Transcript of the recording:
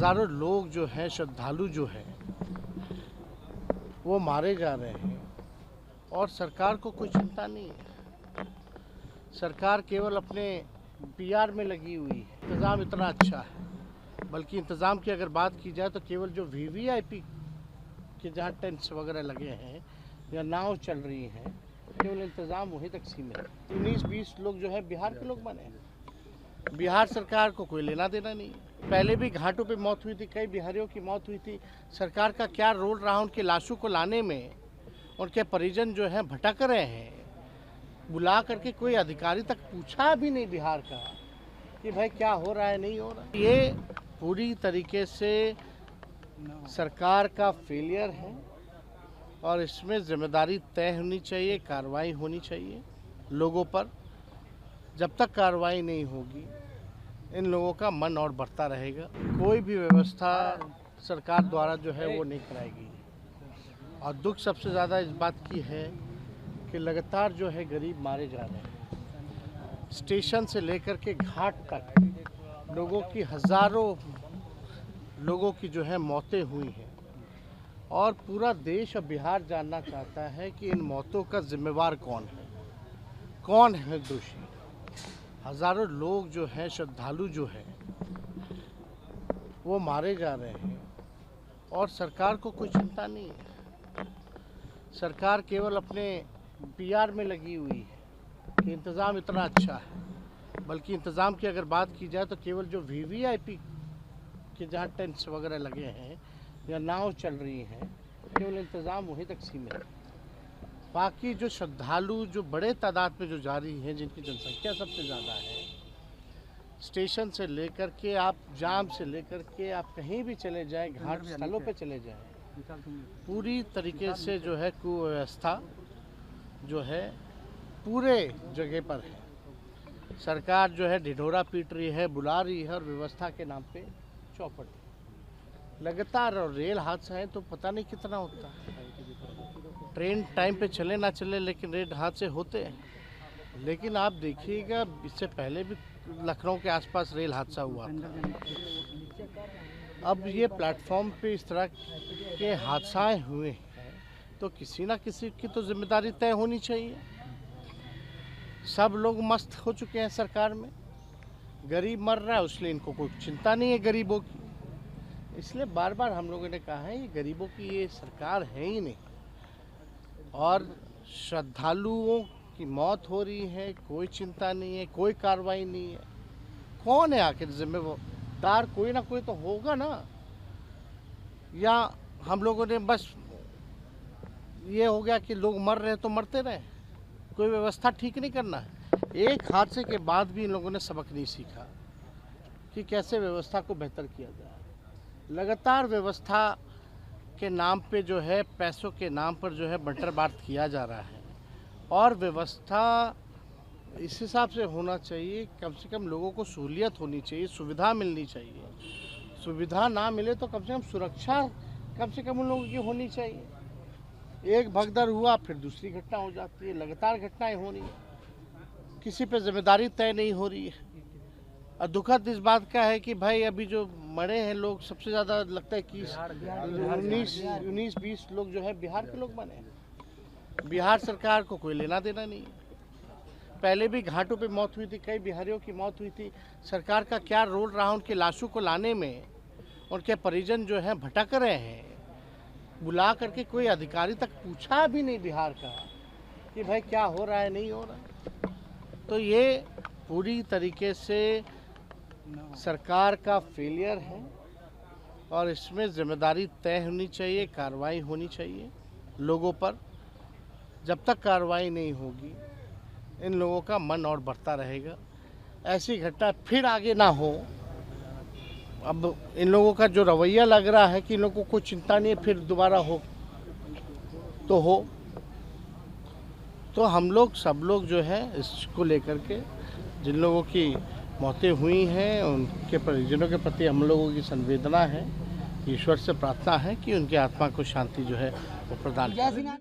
हज़ारों लोग जो हैं, श्रद्धालु जो हैं, वो मारे जा रहे हैं और सरकार को कोई चिंता नहीं है। सरकार केवल अपने पीआर में लगी हुई है। इंतज़ाम इतना अच्छा है, बल्कि इंतज़ाम की अगर बात की जाए तो केवल जो वीवीआईपी के जहाँ टेंट्स वगैरह लगे हैं या नाव चल रही हैं, केवल इंतज़ाम वहीं तक सीमित है। 19-20 लोग जो है बिहार के लोग बने हैं। बिहार सरकार को कोई लेना देना नहीं है। पहले भी घाटों पे मौत हुई थी, कई बिहारियों की मौत हुई थी। सरकार का क्या रोल रहा उनके लाशों को लाने में? उनके परिजन जो हैं भटक रहे हैं। बुला करके कोई अधिकारी तक पूछा भी नहीं बिहार का कि भाई क्या हो रहा है, नहीं हो रहा। ये पूरी तरीके से सरकार का फेलियर है और इसमें जिम्मेदारी तय होनी चाहिए, कार्रवाई होनी चाहिए लोगों पर। जब तक कार्रवाई नहीं होगी इन लोगों का मन और बढ़ता रहेगा। कोई भी व्यवस्था सरकार द्वारा जो है वो नहीं कराएगी। और दुख सबसे ज़्यादा इस बात की है कि लगातार जो है गरीब मारे जा रहे हैं। स्टेशन से लेकर के घाट तक लोगों की, हज़ारों लोगों की जो है मौतें हुई हैं और पूरा देश और बिहार जानना चाहता है कि इन मौतों का जिम्मेवार कौन है दोषी। हज़ारों लोग जो हैं, श्रद्धालु जो हैं, वो मारे जा रहे हैं और सरकार को कोई चिंता नहीं है। सरकार केवल अपने पीआर में लगी हुई है कि इंतज़ाम इतना अच्छा है, बल्कि इंतज़ाम की अगर बात की जाए तो केवल जो वीवीआईपी के जहाँ टेंट्स वगैरह लगे हैं या नाव चल रही हैं, केवल इंतज़ाम वहीं तक सीमित है। बाकी जो श्रद्धालु जो बड़े तादाद में जो जा रही हैं, जिनकी जनसंख्या सबसे ज़्यादा है, स्टेशन से लेकर के आप जाम से लेकर के आप कहीं भी चले जाएं, घाट स्थलों पे चले जाएं, पूरी तरीके से जो है कुव्यवस्था जो है पूरे जगह पर है। सरकार जो है ढिढोरा पीट रही है, बुला रही है और व्यवस्था के नाम पे चौपट लगातार। और रेल हादसा है तो पता नहीं कितना होता है। ट्रेन टाइम पे चले ना चले, लेकिन रेल हादसे होते हैं। लेकिन आप देखिएगा, इससे पहले भी लखनऊ के आसपास रेल हादसा हुआ था। अब ये प्लेटफॉर्म पे इस तरह के हादसाएं हुए हैं तो किसी ना किसी की तो जिम्मेदारी तय होनी चाहिए। सब लोग मस्त हो चुके हैं सरकार में, गरीब मर रहा है इसलिए इनको कोई चिंता नहीं है गरीबों की। इसलिए बार बार हम लोगों ने कहा है ये गरीबों की ये सरकार है ही नहीं। और श्रद्धालुओं की मौत हो रही है, कोई चिंता नहीं है, कोई कार्रवाई नहीं है। कौन है आखिर जिम्मेदार? कोई ना कोई तो होगा ना। या हम लोगों ने बस ये हो गया कि लोग मर रहे तो मरते रहे, कोई व्यवस्था ठीक नहीं करना है। एक हादसे के बाद भी इन लोगों ने सबक नहीं सीखा कि कैसे व्यवस्था को बेहतर किया जाए। लगातार व्यवस्था के नाम पे जो है, पैसों के नाम पर जो है बंटर बांट किया जा रहा है। और व्यवस्था इस हिसाब से होना चाहिए, कम से कम लोगों को सहूलियत होनी चाहिए, सुविधा मिलनी चाहिए। सुविधा ना मिले तो कम से कम सुरक्षा कम से कम उन लोगों की होनी चाहिए। एक भगदड़ हुआ फिर दूसरी घटना हो जाती है, लगातार घटनाएं हो रही हैं, किसी पे जिम्मेदारी तय नहीं हो रही है। और दुखद इस बात का है कि भाई अभी जो मरे हैं लोग, सबसे ज़्यादा लगता है कि 19-20 लोग जो है बिहार के लोग बने हैं। बिहार सरकार को कोई लेना देना नहीं है। पहले भी घाटों पे मौत हुई थी, कई बिहारियों की मौत हुई थी। सरकार का क्या रोल रहा उनके लाशों को लाने में? उनके परिजन जो हैं भटक रहे हैं। बुला करके कोई अधिकारी तक पूछा भी नहीं बिहार का कि भाई क्या हो रहा है, नहीं हो रहा। तो ये पूरी तरीके से सरकार का फेलियर है और इसमें जिम्मेदारी तय होनी चाहिए, कार्रवाई होनी चाहिए लोगों पर। जब तक कार्रवाई नहीं होगी इन लोगों का मन और बढ़ता रहेगा। ऐसी घटना फिर आगे ना हो। अब इन लोगों का जो रवैया लग रहा है कि इन लोगों को कोई चिंता नहीं है, फिर दोबारा हो तो हो। तो हम लोग सब लोग जो है इसको लेकर के, जिन लोगों की मौतें हुई हैं उनके परिजनों के प्रति हम लोगों की संवेदना है। ईश्वर से प्रार्थना है कि उनकी आत्मा को शांति जो है वो प्रदान करें।